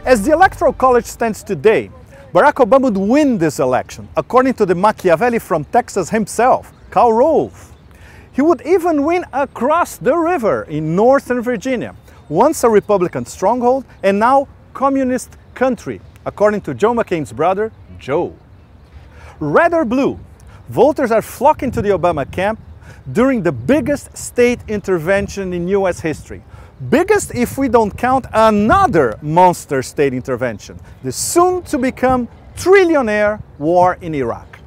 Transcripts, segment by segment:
As the Electoral College stands today, Barack Obama would win this election, according to the Machiavelli from Texas himself, Karl Rove. He would even win across the river in Northern Virginia, once a Republican stronghold and now communist country, according to John McCain's brother, Joe. Red or blue, voters are flocking to the Obama camp during the biggest state intervention in US history. Biggest if we don't count another monster state intervention, the soon-to-become trillionaire war in Iraq.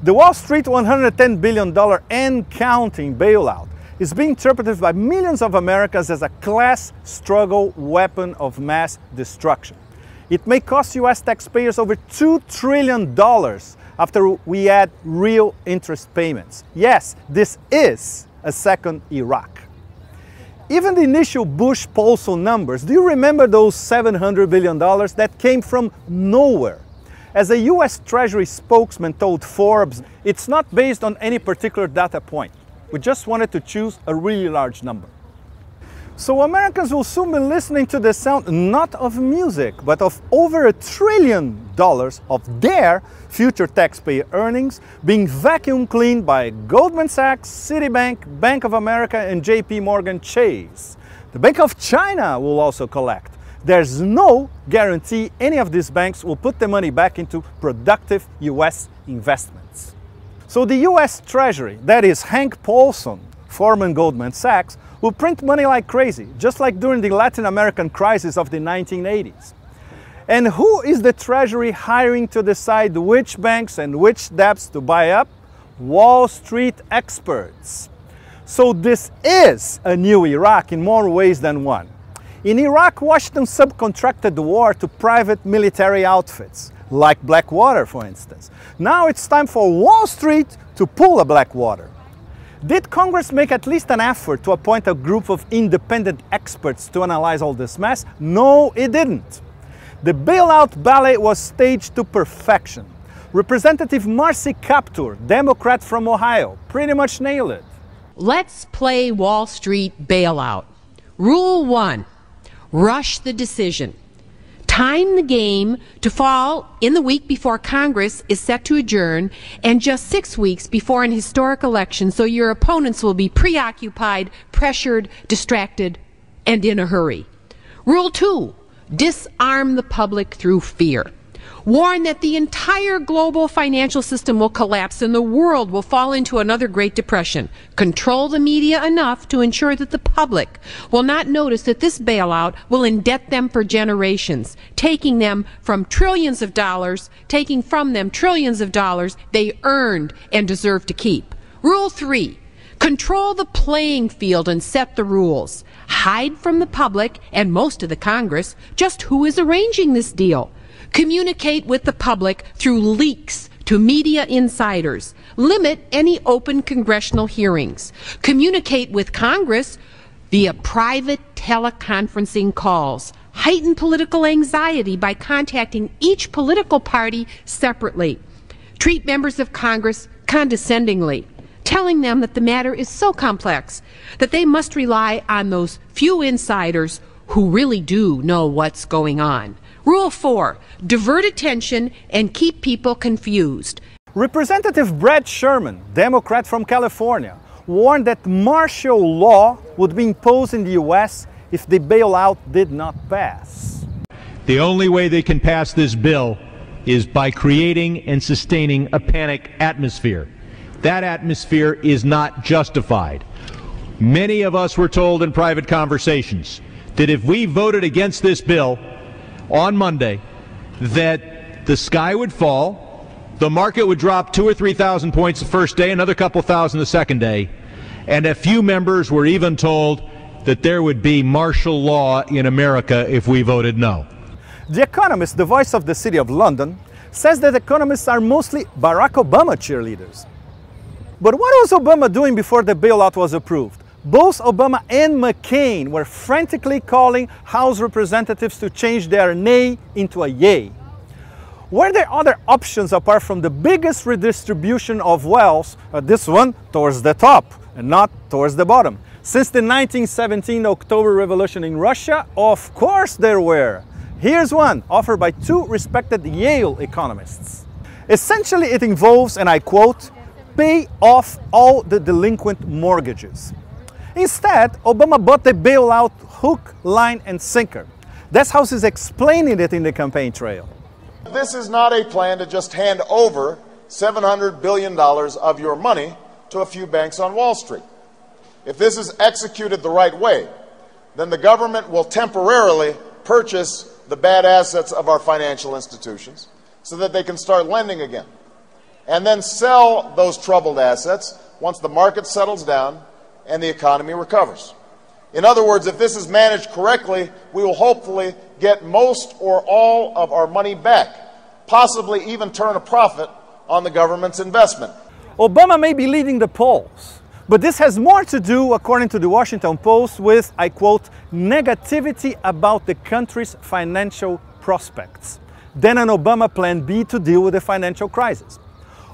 The Wall Street $110 billion and counting bailout is being interpreted by millions of Americans as a class struggle weapon of mass destruction. It may cost US taxpayers over $2 trillion after we add real interest payments. Yes, this is a second Iraq. Even the initial Bush-Paulson numbers, do you remember those $700 billion that came from nowhere? As a US Treasury spokesman told Forbes, it's not based on any particular data point. We just wanted to choose a really large number. So Americans will soon be listening to the sound not of music, but of over $1 trillion of their future taxpayer earnings being vacuum cleaned by Goldman Sachs, Citibank, Bank of America and JP Morgan Chase. The Bank of China will also collect. There's no guarantee any of these banks will put the money back into productive US investments. So the US Treasury, that is Hank Paulson, former Goldman Sachs, will print money like crazy, just like during the Latin American crisis of the 1980s. And who is the Treasury hiring to decide which banks and which debts to buy up? Wall Street experts. So this is a new Iraq in more ways than one. In Iraq, Washington subcontracted the war to private military outfits, like Blackwater, for instance. Now it's time for Wall Street to pull a Blackwater. Did Congress make at least an effort to appoint a group of independent experts to analyze all this mess? No, it didn't. The bailout ballet was staged to perfection. Representative Marcy Kaptur, Democrat from Ohio, pretty much nailed it. Let's play Wall Street bailout. Rule 1, rush the decision. Time the game to fall in the week before Congress is set to adjourn and just 6 weeks before an historic election, so your opponents will be preoccupied, pressured, distracted, and in a hurry. Rule 2, disarm the public through fear. Warn that the entire global financial system will collapse and the world will fall into another Great Depression. Control the media enough to ensure that the public will not notice that this bailout will indebt them for generations, taking from them trillions of dollars they earned and deserve to keep. Rule 3, control the playing field and set the rules. Hide from the public and most of the Congress just who is arranging this deal. Communicate with the public through leaks to media insiders. Limit any open congressional hearings. Communicate with Congress via private teleconferencing calls. Heighten political anxiety by contacting each political party separately. Treat members of Congress condescendingly, telling them that the matter is so complex that they must rely on those few insiders who really do know what's going on. Rule 4, divert attention and keep people confused. Representative Brad Sherman, Democrat from California, warned that martial law would be imposed in the US if the bailout did not pass. The only way they can pass this bill is by creating and sustaining a panic atmosphere. That atmosphere is not justified. Many of us were told in private conversations that if we voted against this bill on Monday, that the sky would fall, the market would drop 2,000 or 3,000 points the first day, another couple thousand the second day, and a few members were even told that there would be martial law in America if we voted no. The Economist, the voice of the City of London, says that economists are mostly Barack Obama cheerleaders. But what was Obama doing before the bailout was approved? Both Obama and McCain were frantically calling House representatives to change their nay into a yay. Were there other options apart from the biggest redistribution of wealth, this one towards the top and not towards the bottom? Since the 1917 October Revolution in Russia, of course there were. Here's one offered by two respected Yale economists. Essentially, it involves, and I quote, "pay off all the delinquent mortgages." Instead, Obama bought the bailout hook, line, and sinker. That's how he's explaining it in the campaign trail. This is not a plan to just hand over $700 billion of your money to a few banks on Wall Street. If this is executed the right way, then the government will temporarily purchase the bad assets of our financial institutions so that they can start lending again, and then sell those troubled assets once the market settles down and the economy recovers. In other words, if this is managed correctly, we will hopefully get most or all of our money back, possibly even turn a profit on the government's investment. Obama may be leading the polls, but this has more to do, according to the Washington Post, with, I quote, "negativity about the country's financial prospects" than an Obama plan B to deal with the financial crisis.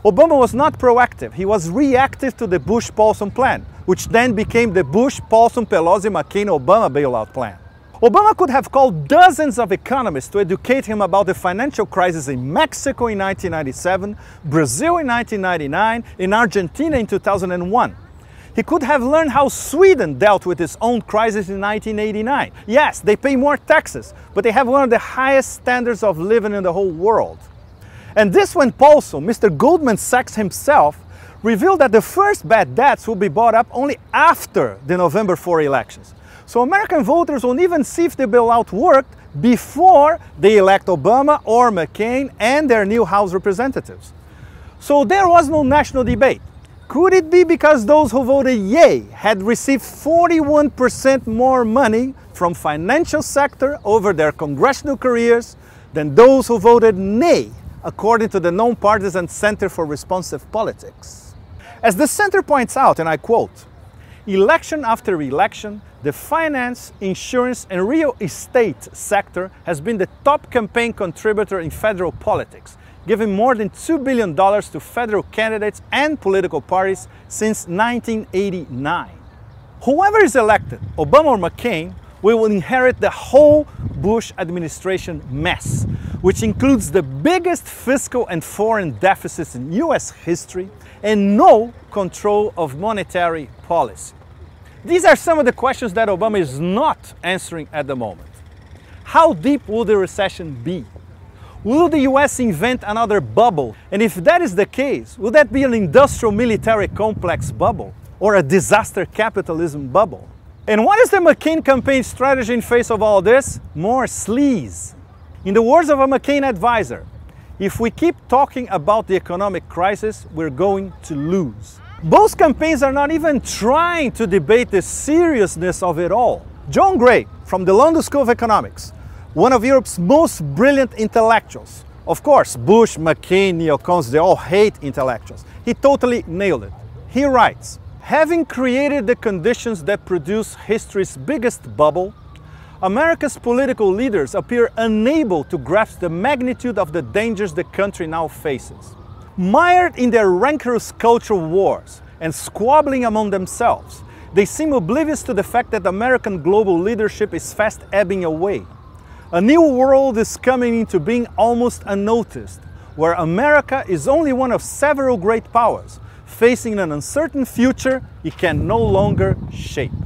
Obama was not proactive, he was reactive to the Bush-Paulson plan, which then became the Bush-Paulson-Pelosi-McCain-Obama bailout plan. Obama could have called dozens of economists to educate him about the financial crisis in Mexico in 1997, Brazil in 1999, and Argentina in 2001. He could have learned how Sweden dealt with its own crisis in 1989. Yes, they pay more taxes, but they have one of the highest standards of living in the whole world. And this when Paulson, Mr. Goldman Sachs himself, revealed that the first bad debts will be bought up only after the November 4 elections. So American voters won't even see if the bailout worked before they elect Obama or McCain and their new House representatives. So there was no national debate. Could it be because those who voted yay had received 41% more money from financial sector over their congressional careers than those who voted nay, according to the nonpartisan Center for Responsive Politics? As the center points out, and I quote, "Election after election, the finance, insurance, and real estate sector has been the top campaign contributor in federal politics, giving more than $2 billion to federal candidates and political parties since 1989. Whoever is elected, Obama or McCain, will inherit the whole Bush administration mess, which includes the biggest fiscal and foreign deficits in US history and no control of monetary policy." These are some of the questions that Obama is not answering at the moment. How deep will the recession be? Will the US invent another bubble? And if that is the case, will that be an industrial military complex bubble or a disaster capitalism bubble? And what is the McCain campaign strategy in face of all this? More sleaze. In the words of a McCain advisor, if we keep talking about the economic crisis, we're going to lose. Both campaigns are not even trying to debate the seriousness of it all. John Gray, from the London School of Economics, one of Europe's most brilliant intellectuals. Of course, Bush, McCain, neocons, they all hate intellectuals. He totally nailed it. He writes, "Having created the conditions that produce history's biggest bubble, America's political leaders appear unable to grasp the magnitude of the dangers the country now faces. Mired in their rancorous cultural wars and squabbling among themselves, they seem oblivious to the fact that American global leadership is fast ebbing away. A new world is coming into being almost unnoticed, where America is only one of several great powers, facing an uncertain future it can no longer shape."